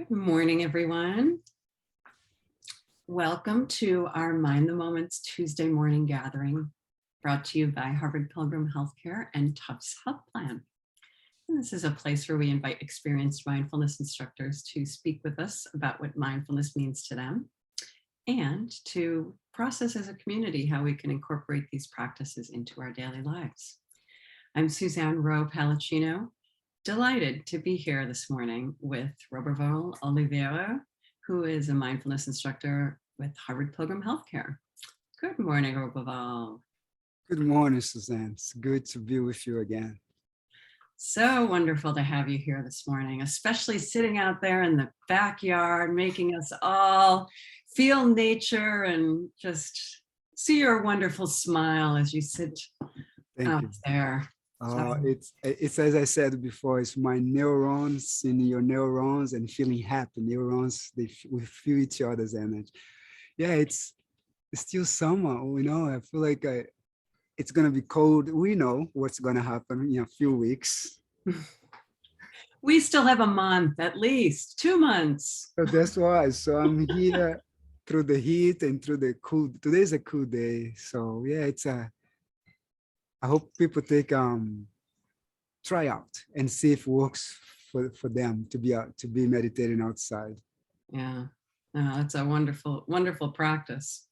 Good morning, everyone. Welcome to our Mind the Moment's Tuesday morning gathering, brought to you by Harvard Pilgrim Healthcare and Tufts Health Plan. And this is a place where we invite experienced mindfulness instructors to speak with us about what mindfulness means to them and to process as a community how we can incorporate these practices into our daily lives. I'm Suzanne Rowe Palacino. Delighted to be here this morning with Roberval Oliveira, who is a mindfulness instructor with Harvard Pilgrim Healthcare. Good morning, Roberval. Good morning, Suzanne. It's good to be with you again. So wonderful to have you here this morning, especially sitting out there in the backyard, making us all feel nature and just see your wonderful smile as you sit out there. It's as I said before, it's my neurons in your neurons and feeling happy. Neurons, we feel each other's energy. Yeah, it's still summer, I feel like it's going to be cold. We know what's going to happen in a few weeks. We still have a month, at least 2 months. So that's why. So I'm here through the heat and through the cool. Today's a cool day. So yeah, I hope people try out and see if it works for them to be meditating outside. Yeah, that's a wonderful, wonderful practice.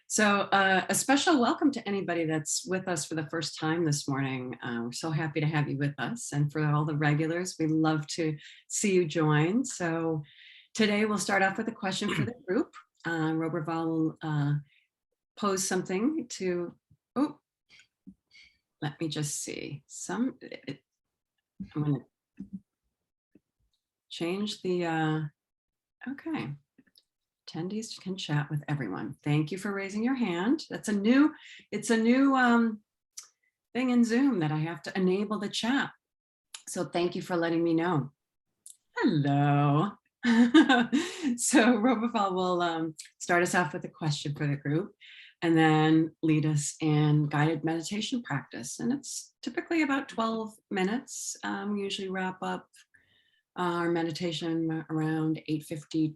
So a special welcome to anybody that's with us for the first time this morning. We're so happy to have you with us. And for all the regulars, we love to see you join. So today we'll start off with a question for the group. Roberval will pose something to, let me just see. I'm going to change the, okay. Attendees can chat with everyone. Thank you for raising your hand. It's a new thing in Zoom that I have to enable the chat. So thank you for letting me know. Hello. So Roberval will start us off with a question for the group and then lead us in guided meditation practice. And it's typically about 12 minutes. We usually wrap up our meditation around 8:52,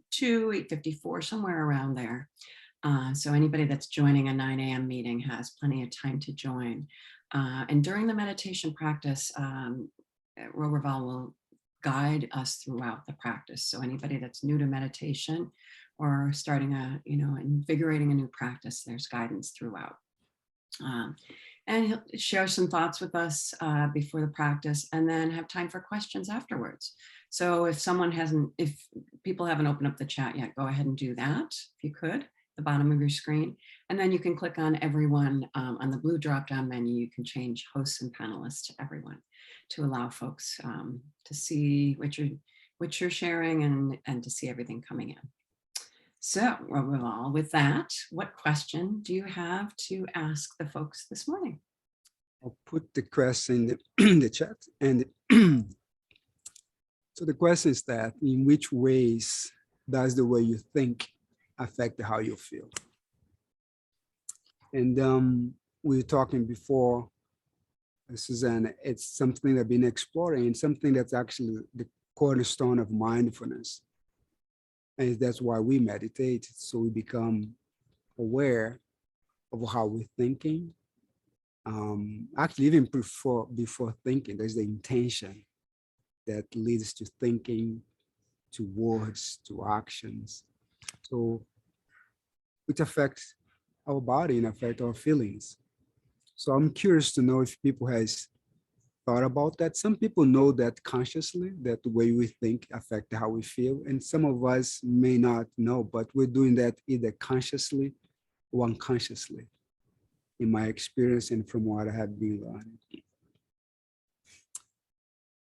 8:54, somewhere around there. So anybody that's joining a 9 a.m. meeting has plenty of time to join. And during the meditation practice, Roberval will guide us throughout the practice. So anybody that's new to meditation or starting invigorating a new practice, there's guidance throughout. And he'll share some thoughts with us before the practice and then have time for questions afterwards. So if people haven't opened up the chat yet, go ahead and do that if you could, the bottom of your screen. And then you can click on everyone on the blue drop-down menu. You can change hosts and panelists to everyone to allow folks to see what you're sharing and to see everything coming in. So, Roberval, with that, what question do you have to ask the folks this morning? I'll put the question in the chat. And so the question is that, in which ways does the way you think affect how you feel? And we were talking before, Suzanne, it's something that I've been exploring and something that's actually the cornerstone of mindfulness. And that's why we meditate, so we become aware of how we're thinking. Actually, even before thinking, there's the intention that leads to thinking, to words, to actions. So it affects our body and affects our feelings. So I'm curious to know if people has thought about that. Some people know that consciously, that the way we think affects how we feel. And some of us may not know, but we're doing that either consciously or unconsciously, in my experience and from what I have been learning.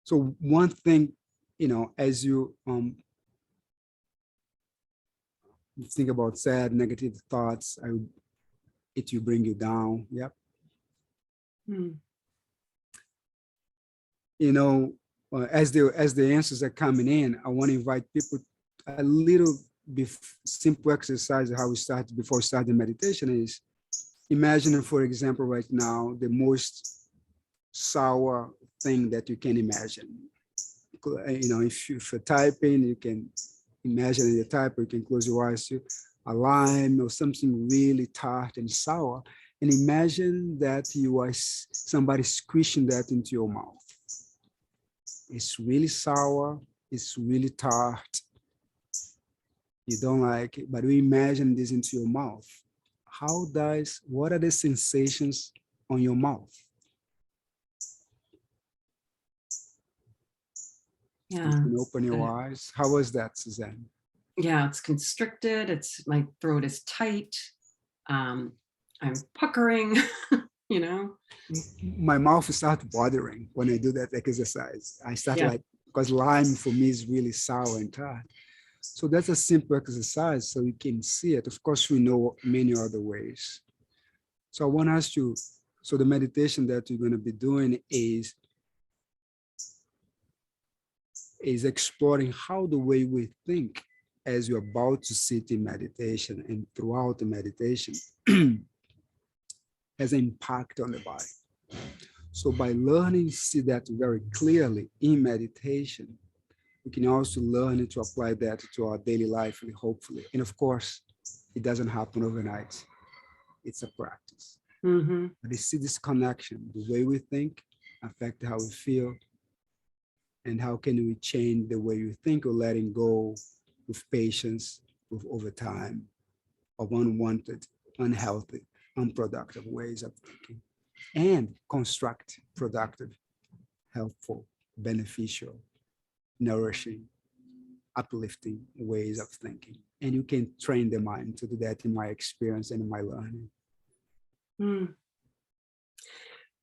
So one thing, as you think about sad, negative thoughts, it will bring you down. Yep. As the answers are coming in, I want to invite people a little simple exercise. How we start before starting meditation is imagine, for example, right now, the most sour thing that you can imagine. If you're typing, you can imagine the type, or you can close your eyes to a lime or something really tart and sour, and imagine that you are somebody squishing that into your mouth. It's really sour, it's really tart. You don't like it, but we imagine this into your mouth. What are the sensations on your mouth? Yeah. You can open your eyes. How was that, Suzanne? Yeah, it's constricted. My throat is tight. I'm puckering, you know? My mouth starts bothering when I do that exercise. I start Yeah. like, because lime for me is really sour and tart. So that's a simple exercise so you can see it. Of course, we know many other ways. So I want to ask you, so the meditation that you're going to be doing is exploring how the way we think as you're about to sit in meditation and throughout the meditation has an impact on the body. So by learning to see that very clearly in meditation, we can also learn to apply that to our daily life, hopefully. And of course, it doesn't happen overnight. It's a practice. Mm-hmm. But you see this connection, the way we think affect how we feel, and how can we change the way we think or letting go with patience, with over time, of unwanted, unhealthy, unproductive ways of thinking, and construct productive, helpful, beneficial, nourishing, uplifting ways of thinking. And you can train the mind to do that in my experience and in my learning. Mm.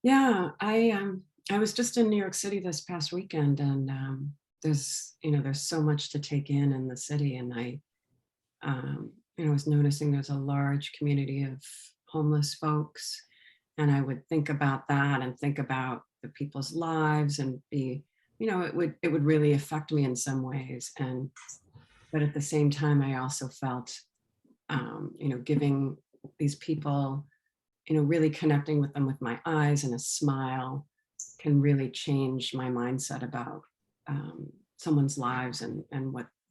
Yeah, I was just in New York City this past weekend, and there's so much to take in the city, and I was noticing there's a large community of homeless folks, and I would think about that and think about the people's lives, and be, it would really affect me in some ways, but at the same time, I also felt, giving these people, really connecting with them with my eyes and a smile can really change my mindset about someone's lives and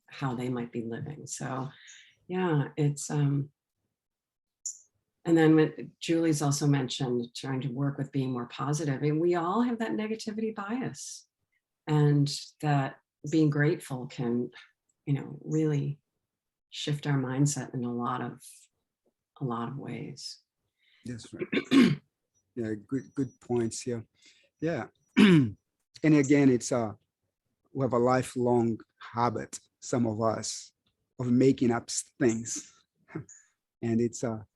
how they might be living. So yeah, it's and then Julie's also mentioned trying to work with being more positive. And we all have that negativity bias, and that being grateful can, really shift our mindset in a lot of ways. That's right. Yeah, good points here. Yeah. And again, we have a lifelong habit, some of us, of making up things. And it's a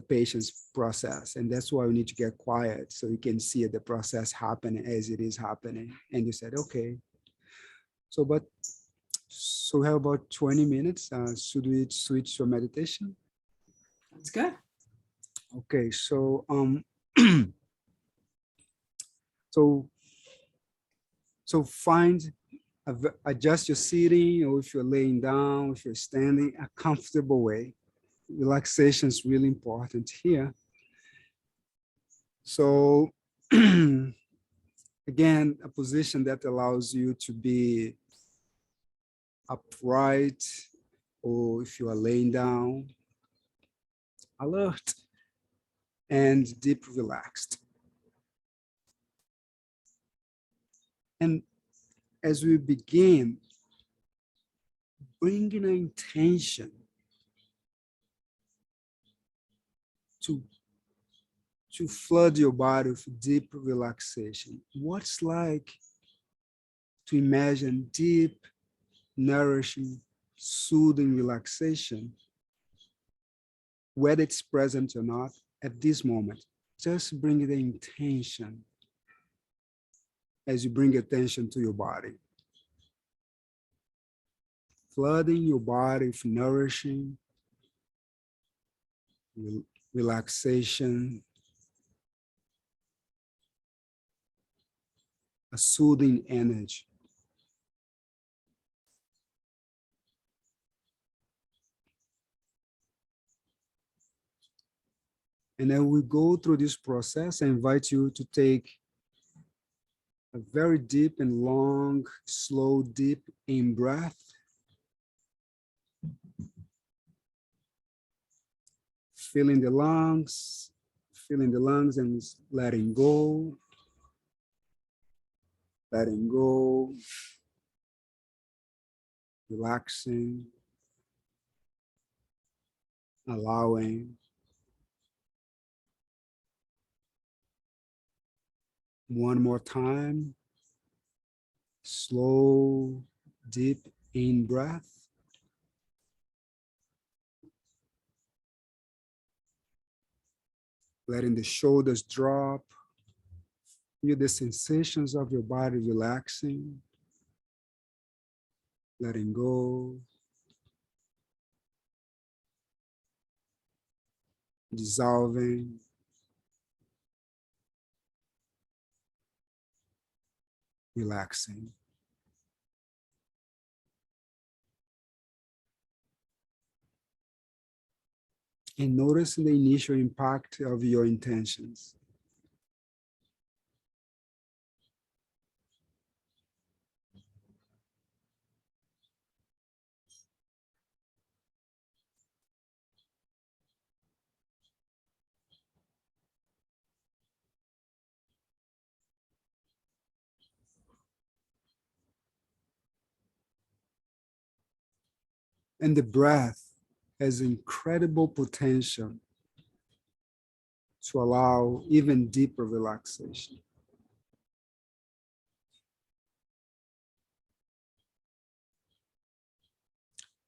patience process. And that's why we need to get quiet so you can see the process happening as it is happening. And you said, okay. So we have about 20 minutes. Should we switch to meditation? That's good. Okay, so so find adjust your seating, or if you're laying down, if you're standing, a comfortable way. Relaxation is really important here. So again, a position that allows you to be upright, or if you are laying down, alert and deep relaxed. And as we begin, bringing an intention to flood your body with deep relaxation. What's like to imagine deep, nourishing, soothing relaxation, whether it's present or not, at this moment. Just bring the intention as you bring attention to your body. Flooding your body with nourishing, relaxation, a soothing energy. And then we go through this process. I invite you to take a very deep and long, slow, deep in breath. feeling the lungs, and letting go, relaxing, allowing. One more time, slow, deep in breath. Letting the shoulders drop. Feel the sensations of your body relaxing, letting go, dissolving. Relaxing. And notice the initial impact of your intentions. And the breath has incredible potential to allow even deeper relaxation.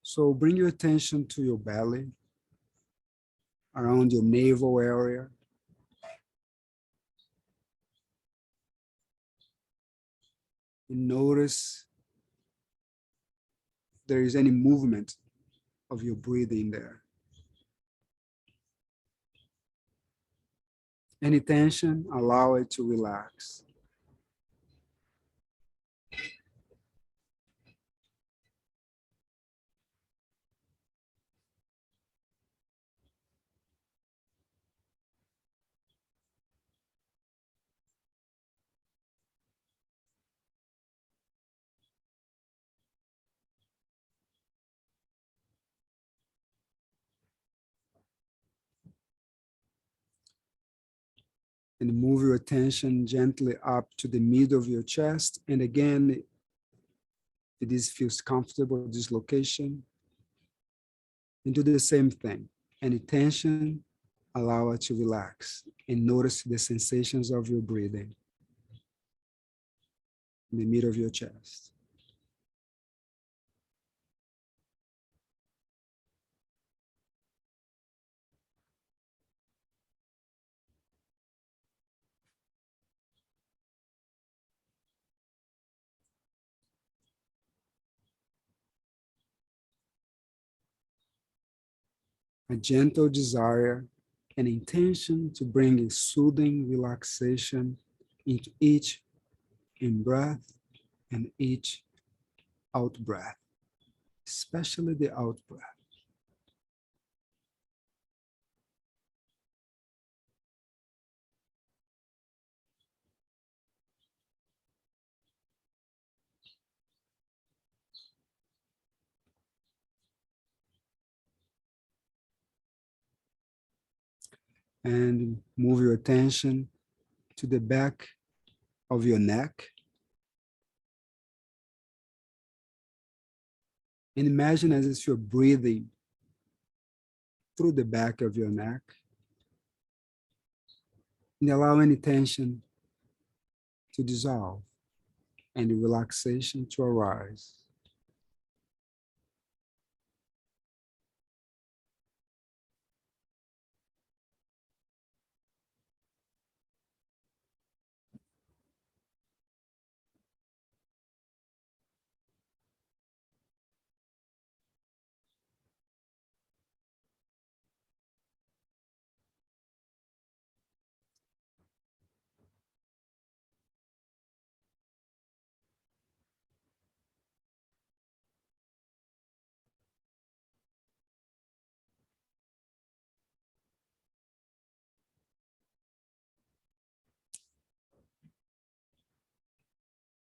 So bring your attention to your belly, around your navel area. And notice if there is any movement of your breathing there. Any tension, allow it to relax. And move your attention gently up to the middle of your chest. And again, if this feels comfortable, this location, and do the same thing. Any tension, allow it to relax and notice the sensations of your breathing in the middle of your chest. A gentle desire and intention to bring a soothing relaxation into each in-breath and each out-breath, especially the out-breath. And move your attention to the back of your neck. And imagine as if you're breathing through the back of your neck. And allow any tension to dissolve and the relaxation to arise.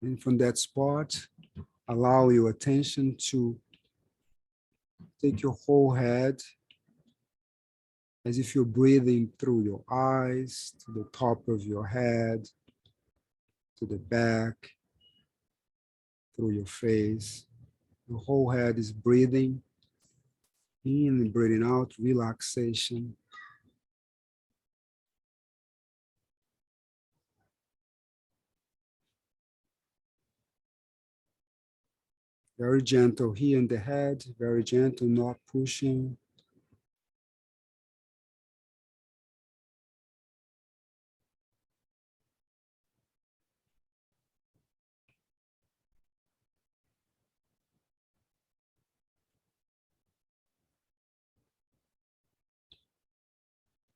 And from that spot, allow your attention to take your whole head as if you're breathing through your eyes, to the top of your head, to the back, through your face. Your whole head is breathing in and breathing out, relaxation. Very gentle here in the head, very gentle, not pushing.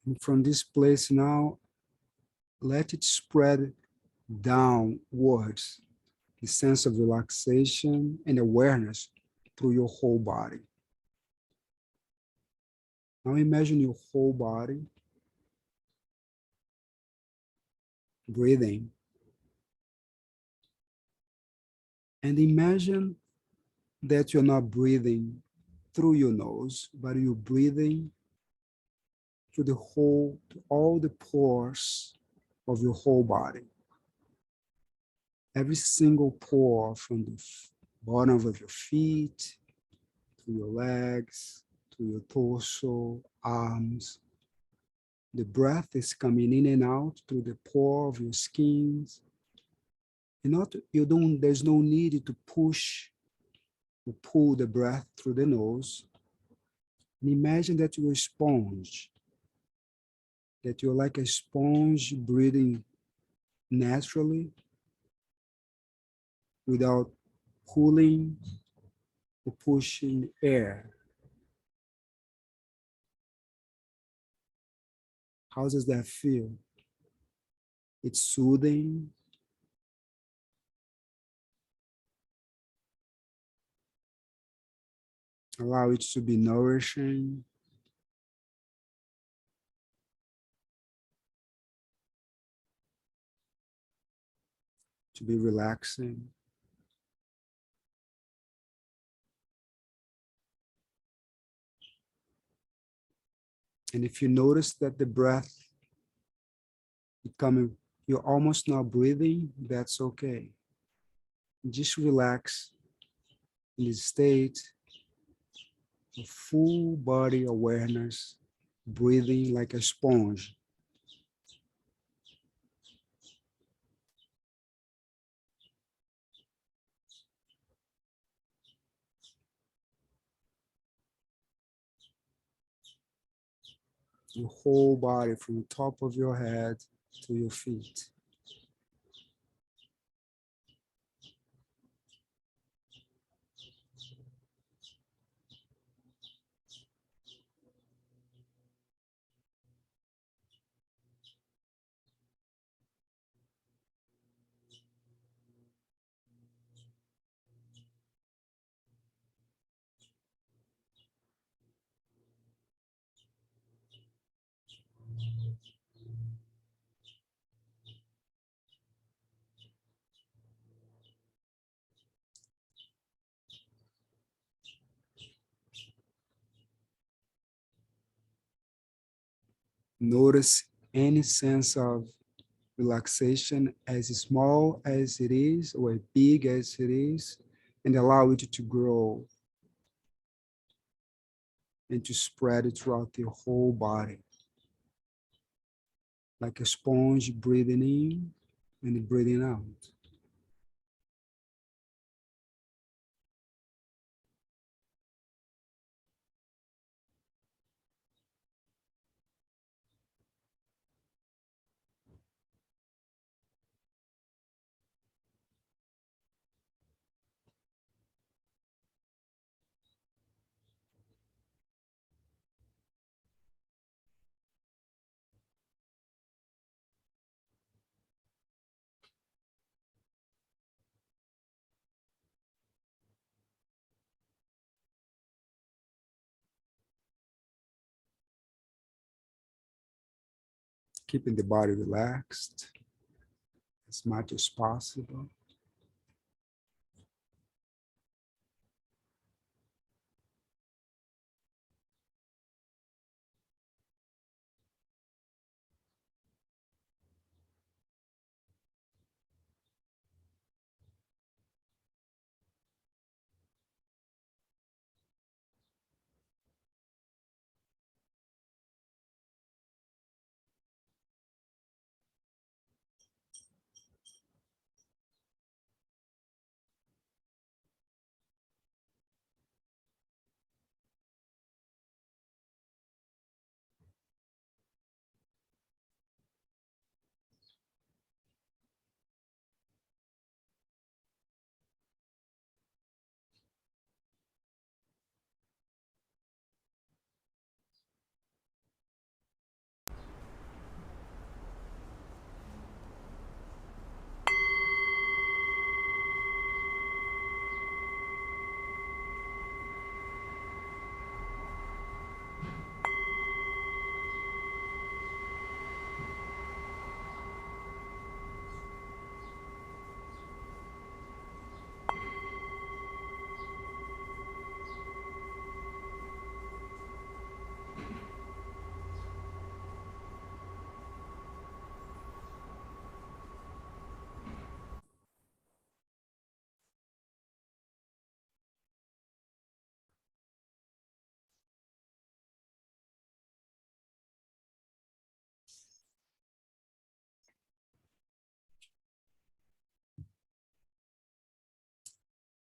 And from this place now, let it spread downwards, the sense of relaxation and awareness through your whole body. Now imagine your whole body breathing. And imagine that you're not breathing through your nose, but you're breathing to the whole, to all the pores of your whole body. Every single pore from the bottom of your feet, to your legs, to your torso, arms. The breath is coming in and out through the pore of your skin. There's no need to push or pull the breath through the nose. And imagine that you're a sponge, that you're like a sponge breathing naturally without pulling or pushing air. How does that feel? It's soothing. Allow it to be nourishing. To be relaxing. And if you notice that the breath becoming, you're almost not breathing, that's okay. Just relax in the state of full body awareness, breathing like a sponge. Your whole body from the top of your head to your feet. Notice any sense of relaxation, as small as it is or big as it is, and allow it to grow and to spread it throughout your whole body. Like a sponge breathing in and breathing out. Keeping the body relaxed as much as possible.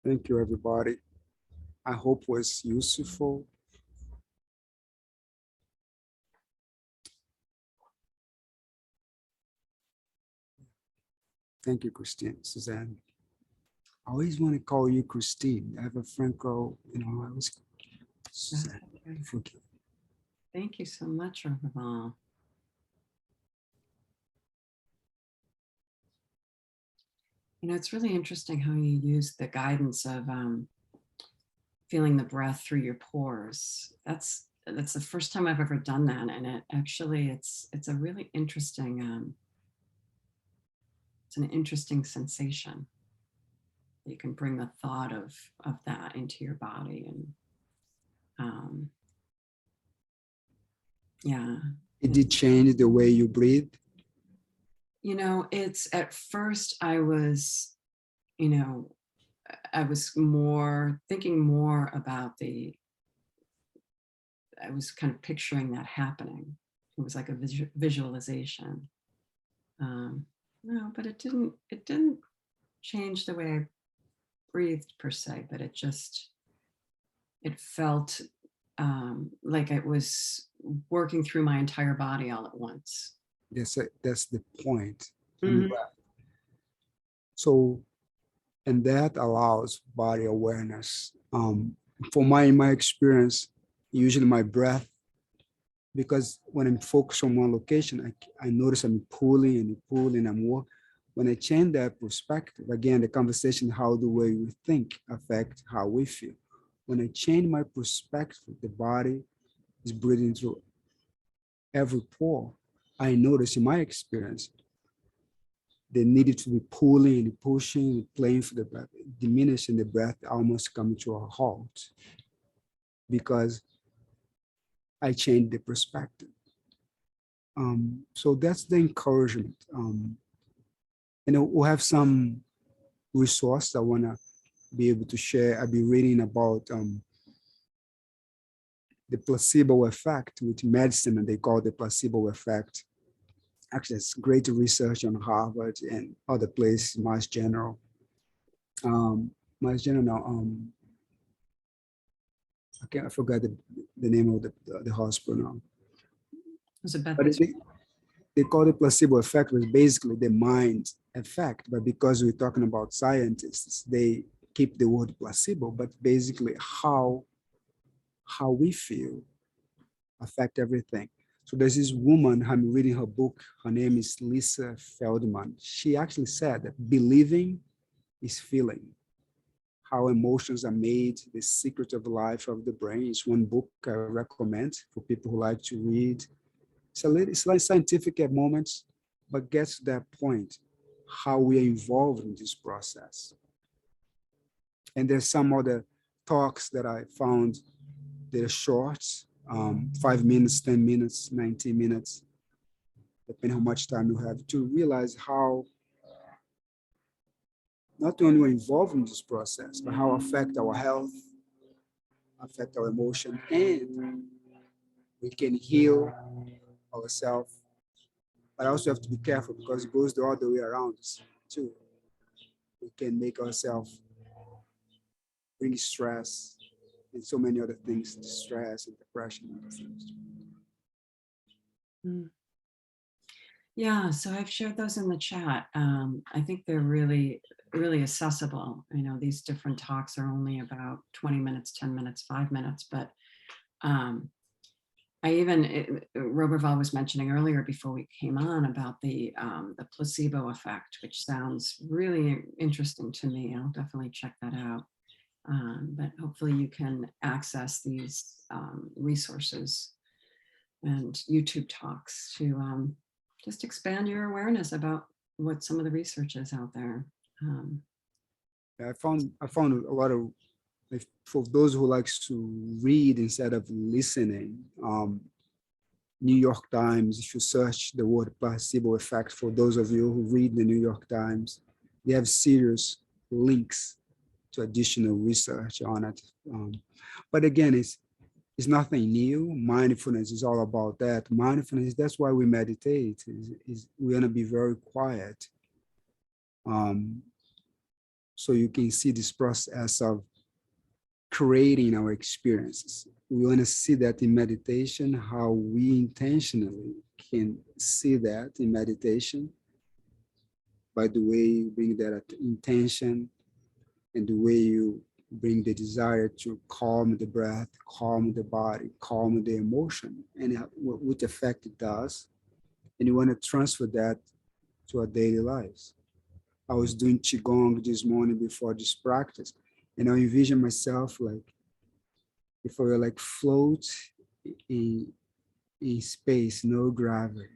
Thank you, everybody. I hope it was useful. Thank you, Christine, Suzanne. I always want to call you Christine. I have a friend called, I was Suzanne. Okay. Forgive. Thank you so much, Roberval. It's really interesting how you use the guidance of feeling the breath through your pores. That's the first time I've ever done that, and it's a really interesting it's an interesting sensation. You can bring the thought of that into your body, and yeah. It did change the way you breathe. It's at first I was more thinking more about I was kind of picturing that happening. It was like a visualization. No, but it didn't change the way I breathed per se, but it felt like it was working through my entire body all at once. That's the point. Mhm. So, and that allows body awareness. For my experience, usually my breath, because when I'm focused on one location, I notice I'm pulling and pulling and more. When I change that perspective, again, the conversation, how the way we think affect how we feel. When I change my perspective, the body is breathing through every pore. I notice in my experience, they needed to be pulling and pushing and playing for the breath, diminishing the breath, almost coming to a halt because I changed the perspective. So that's the encouragement. We'll have some resource I want to be able to share. I'll be reading about the placebo effect with medicine, and they call the placebo effect. Actually, it's great research on Harvard and other places, Mass General. Mass General, I forgot the name of the hospital now. Was it Beth? But they call it placebo effect, was basically the mind effect. But because we're talking about scientists, they keep the word placebo, but basically how we feel affect everything. So there's this woman, I'm reading her book, her name is Lisa Feldman. She actually said that believing is feeling. How emotions are made, the secret of life of the brain is one book I recommend for people who like to read. It's like scientific at moments, but gets to that point, how we are involved in this process. And there's some other talks that I found, they're short, 5 minutes, 10 minutes, 90 minutes, depending how much time you have, to realize how not only we're involved in this process, but how affect our health, affect our emotion, and we can heal ourselves. But I also have to be careful because it goes the other way around too. We can make ourselves bring stress and so many other things, stress and depression and other things. Yeah, so I've shared those in the chat. I think they're really, really accessible. These different talks are only about 20 minutes, 10 minutes, 5 minutes, but Roberval was mentioning earlier before we came on about the placebo effect, which sounds really interesting to me. I'll definitely check that out. But hopefully you can access these resources and YouTube talks to just expand your awareness about what some of the research is out there. I found a lot of, for those who likes to read instead of listening, New York Times, if you search the word placebo effect, for those of you who read the New York Times, they have serious links to additional research on it. But again, it's nothing new. Mindfulness is all about that. Mindfulness, that's why we meditate, is we're gonna be very quiet. so you can see this process of creating our experiences. We want to see that in meditation, how we intentionally can see that in meditation by the way you bring that intention and the way you bring the desire to calm the breath, calm the body, calm the emotion, and what effect it does. And you want to transfer that to our daily lives. I was doing Qigong this morning before this practice, and I envision myself like if I were like float in, in space, no gravity,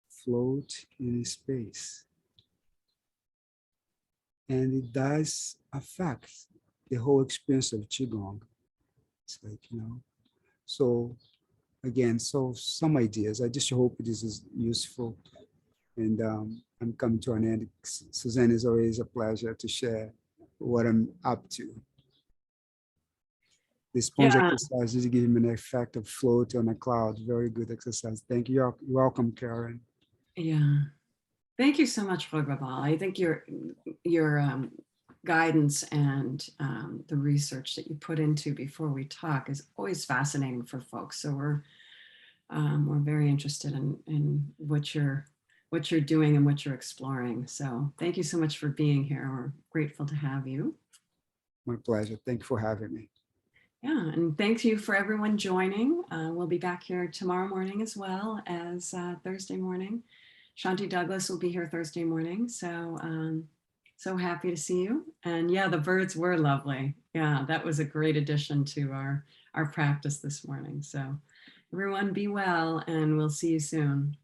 float in space. And it does affect the whole experience of Qigong. It's like, so again, so some ideas. I just hope this is useful. And I'm coming to an end. Suzanne, is always a pleasure to share what I'm up to. The sponge Yeah, exercise is giving me an effect of float on a cloud. Very good exercise. Thank you. You're welcome, Karen. yeah. Thank you so much, Roberval. I think your guidance and the research that you put into before we talk is always fascinating for folks. So we're very interested in what you're doing and what you're exploring. So thank you so much for being here. We're grateful to have you. My pleasure. Thank you for having me. Yeah, and thank you for everyone joining. We'll be back here tomorrow morning as well as Thursday morning. Shanti Douglas will be here Thursday morning. So so happy to see you. And yeah, the birds were lovely. Yeah, that was a great addition to our practice this morning. So everyone be well, and we'll see you soon.